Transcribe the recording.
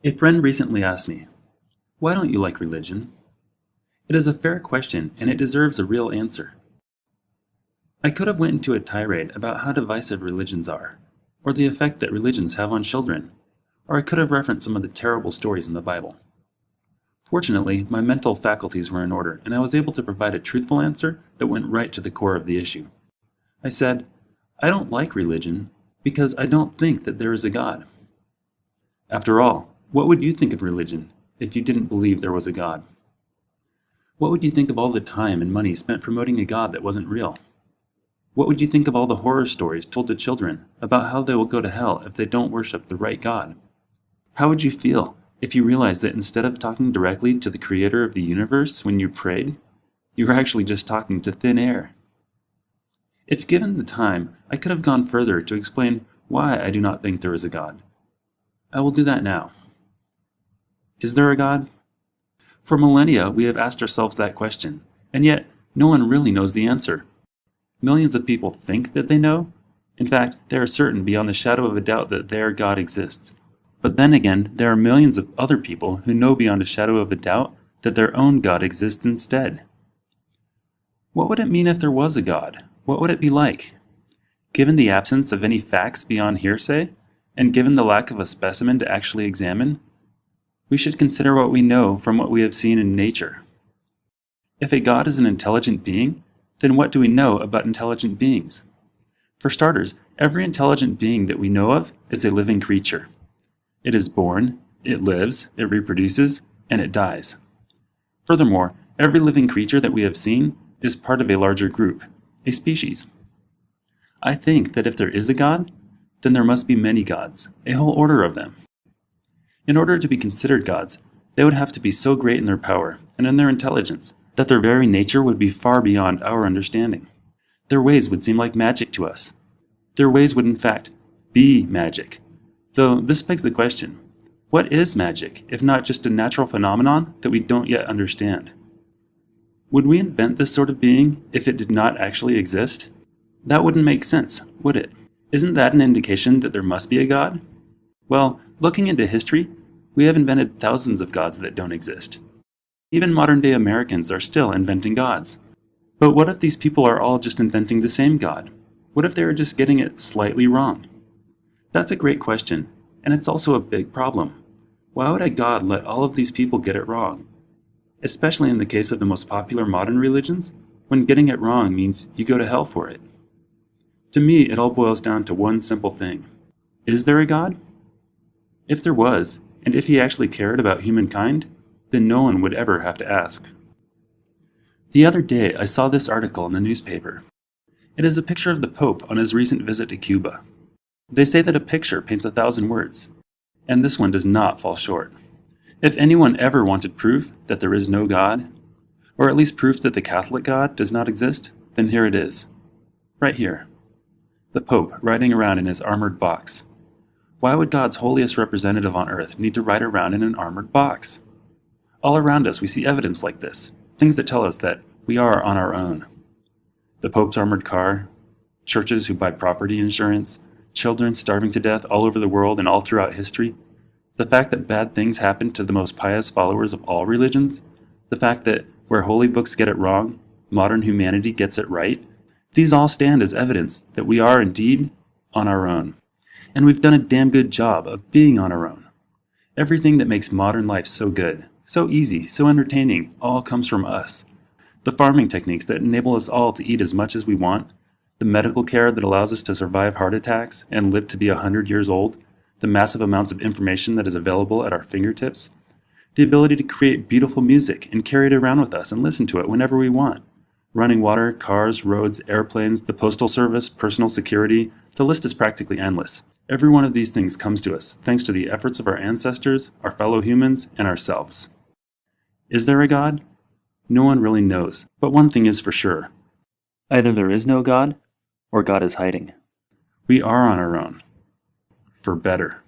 A friend recently asked me, "Why don't you like religion?" It is a fair question and it deserves a real answer. I could have went into a tirade about how divisive religions are, or the effect that religions have on children, or I could have referenced some of the terrible stories in the Bible. Fortunately, my mental faculties were in order and I was able to provide a truthful answer that went right to the core of the issue. I said, "I don't like religion because I don't think that there is a God." After all, what would you think of religion if you didn't believe there was a God? What would you think of all the time and money spent promoting a God that wasn't real? What would you think of all the horror stories told to children about how they will go to hell if they don't worship the right God? How would you feel if you realized that instead of talking directly to the creator of the universe when you prayed, you were actually just talking to thin air? If given the time, I could have gone further to explain why I do not think there is a God. I will do that now. Is there a God? For millennia, we have asked ourselves that question, and yet no one really knows the answer. Millions of people think that they know. In fact, they are certain beyond the shadow of a doubt that their God exists. But then again, there are millions of other people who know beyond a shadow of a doubt that their own God exists instead. What would it mean if there was a God? What would it be like? Given the absence of any facts beyond hearsay, and given the lack of a specimen to actually examine, we should consider what we know from what we have seen in nature. If a God is an intelligent being, then what do we know about intelligent beings? For starters, every intelligent being that we know of is a living creature. It is born, it lives, it reproduces, and it dies. Furthermore, every living creature that we have seen is part of a larger group, a species. I think that if there is a God, then there must be many gods, a whole order of them. In order to be considered gods, they would have to be so great in their power and in their intelligence that their very nature would be far beyond our understanding. Their ways would seem like magic to us. Their ways would in fact be magic. Though this begs the question, what is magic if not just a natural phenomenon that we don't yet understand? Would we invent this sort of being if it did not actually exist? That wouldn't make sense, would it? Isn't that an indication that there must be a God? Well, looking into history, we have invented thousands of gods that don't exist. Even modern-day Americans are still inventing gods. But what if these people are all just inventing the same God? What if they are just getting it slightly wrong? That's a great question, and it's also a big problem. Why would a God let all of these people get it wrong? Especially in the case of the most popular modern religions, when getting it wrong means you go to hell for it. To me, it all boils down to one simple thing. Is there a God? If there was, and if he actually cared about humankind, then no one would ever have to ask. The other day, I saw this article in the newspaper. It is a picture of the Pope on his recent visit to Cuba. They say that a picture paints 1,000 words, and this one does not fall short. If anyone ever wanted proof that there is no God, or at least proof that the Catholic God does not exist, then here it is. Right here. The Pope riding around in his armored box. Why would God's holiest representative on earth need to ride around in an armored box? All around us we see evidence like this, things that tell us that we are on our own. The Pope's armored car, churches who buy property insurance, children starving to death all over the world and all throughout history, the fact that bad things happen to the most pious followers of all religions, the fact that where holy books get it wrong, modern humanity gets it right, these all stand as evidence that we are indeed on our own. And we've done a damn good job of being on our own. Everything that makes modern life so good, so easy, so entertaining, all comes from us. The farming techniques that enable us all to eat as much as we want, the medical care that allows us to survive heart attacks and live to be 100 years old, the massive amounts of information that is available at our fingertips, the ability to create beautiful music and carry it around with us and listen to it whenever we want, running water, cars, roads, airplanes, the postal service, personal security, the list is practically endless. Every one of these things comes to us thanks to the efforts of our ancestors, our fellow humans, and ourselves. Is there a God? No one really knows, but one thing is for sure. Either there is no God, or God is hiding. We are on our own. For better.